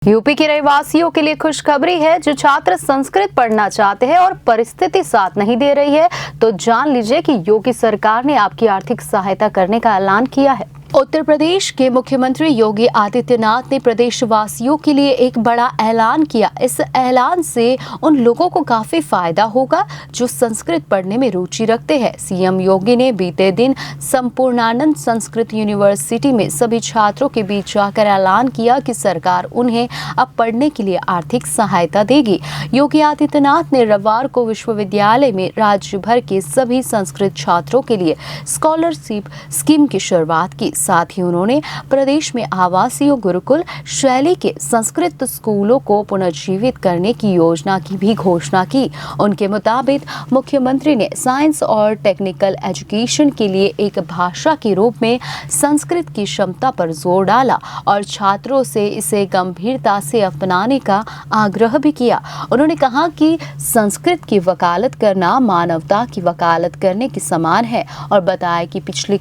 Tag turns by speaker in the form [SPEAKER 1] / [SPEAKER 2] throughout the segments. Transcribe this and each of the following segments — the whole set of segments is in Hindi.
[SPEAKER 1] यूपी के रहवासियों के लिए खुशखबरी है। जो छात्र संस्कृत पढ़ना चाहते हैं और परिस्थिति साथ नहीं दे रही है, तो जान लीजिए कि योगी सरकार ने आपकी आर्थिक सहायता करने का ऐलान किया है। उत्तर प्रदेश के मुख्यमंत्री योगी आदित्यनाथ ने प्रदेशवासियों के लिए एक बड़ा ऐलान किया। इस ऐलान से उन लोगों को काफी फायदा होगा जो संस्कृत पढ़ने में रुचि रखते हैं। सीएम योगी ने बीते दिन संपूर्णानंद संस्कृत यूनिवर्सिटी में सभी छात्रों के बीच जाकर ऐलान किया कि सरकार उन्हें अब पढ़ने के लिए आर्थिक सहायता देगी। योगी आदित्यनाथ ने रविवार को विश्वविद्यालय में राज्य भर के सभी संस्कृत छात्रों के लिए स्कॉलरशिप स्कीम की शुरुआत की। साथ ही उन्होंने प्रदेश में आवासीय गुरुकुल शैली के संस्कृत स्कूलों को पुनर्जीवित करने की योजना की भी घोषणा की। उनके मुताबिक मुख्यमंत्री ने साइंस और टेक्निकल एजुकेशन के लिए एक भाषा के रूप में संस्कृत की क्षमता पर जोर डाला और छात्रों से इसे गंभीरता से अपनाने का आग्रह भी किया। उन्होंने कहा कि संस्कृत की वकालत करना मानवता की वकालत करने के समान है और बताया कि पिछली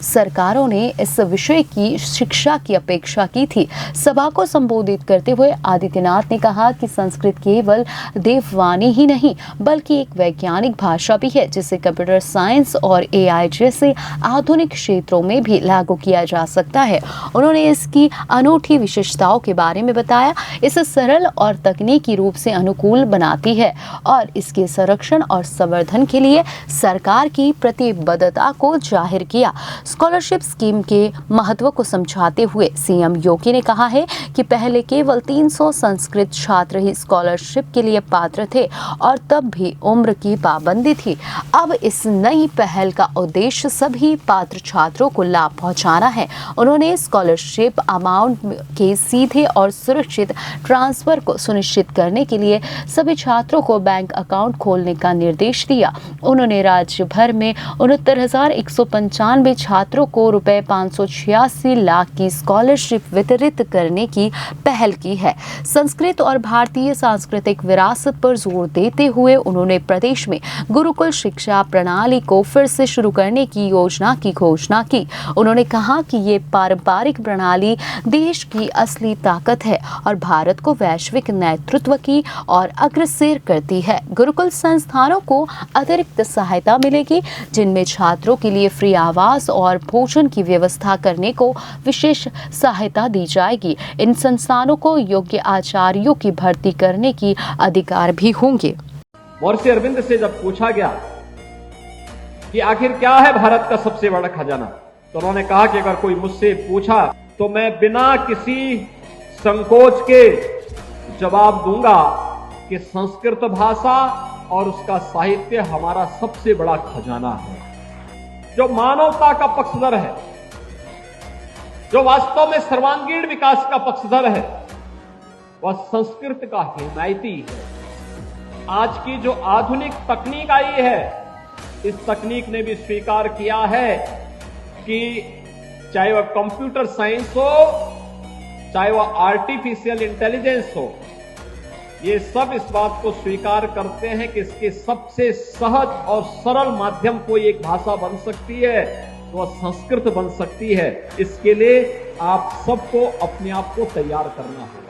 [SPEAKER 1] सरकारों ने इस विषय की शिक्षा की अपेक्षा की थी। सभा को संबोधित करते हुए आदित्यनाथ ने कहा कि संस्कृत केवल देववाणी ही नहीं बल्कि एक वैज्ञानिक भाषा भी है, जिसे कंप्यूटर साइंस और एआई जैसे आधुनिक क्षेत्रों में भी लागू किया जा सकता है। उन्होंने इसकी अनूठी विशेषताओं के बारे में बताया। इसे सरल और तकनीकी रूप से अनुकूल बनाती है और इसके संरक्षण और संवर्धन के लिए सरकार की प्रतिबद्धता को जाहिर किया। स्कॉलरशिप स्कीम के महत्व को समझाते हुए सीएम योगी ने कहा है कि पहले केवल 300 संस्कृत छात्र ही स्कॉलरशिप के लिए पात्र थे और तब भी उम्र की पाबंदी थी। अब इस नई पहल का उद्देश्य सभी पात्र छात्रों को लाभ पहुंचाना है। उन्होंने स्कॉलरशिप अमाउंट के सीधे और सुरक्षित ट्रांसफर को सुनिश्चित करने के लिए सभी छात्रों को बैंक अकाउंट खोलने का निर्देश दिया। उन्होंने राज्य भर में 69,195 छात्रों को रुपए 586 लाख की स्कॉलरशिप वितरित करने की पहल की है। संस्कृत और भारतीय सांस्कृतिक विरासत पर जोर देते हुए उन्होंने प्रदेश में गुरुकुल शिक्षा प्रणाली को फिर से शुरू करने की योजना की घोषणा की। उन्होंने कहा कि ये पारंपरिक प्रणाली देश की असली ताकत है और भारत को वैश्विक नेतृत्व की और अग्रसर करती है। गुरुकुल संस्थानों को अतिरिक्त सहायता मिलेगी, जिनमें छात्रों के लिए फ्री आवास और भोजन की व्यवस्था करने को विशेष सहायता दी जाएगी। इन संस्थानों को योग्य आचार्यों की भर्ती करने की अधिकार भी होंगे।
[SPEAKER 2] महर्षि अरविंद से जब पूछा गया कि आखिर क्या है भारत का सबसे बड़ा खजाना, तो उन्होंने कहा कि अगर कोई मुझसे पूछा तो मैं बिना किसी संकोच के जवाब दूंगा कि संस्कृत भाषा और उसका साहित्य हमारा सबसे बड़ा खजाना है। जो मानवता का पक्षधर है, जो वास्तव में सर्वांगीण विकास का पक्षधर है, वह संस्कृत का हिमायती है। आज की जो आधुनिक तकनीक आई है, इस तकनीक ने भी स्वीकार किया है कि चाहे वह कंप्यूटर साइंस हो, चाहे वह आर्टिफिशियल इंटेलिजेंस हो, ये सब इस बात को स्वीकार करते हैं कि इसके सबसे सहज और सरल माध्यम कोई एक भाषा बन सकती है तो वह संस्कृत बन सकती है। इसके लिए आप सबको अपने आप को तैयार करना होगा।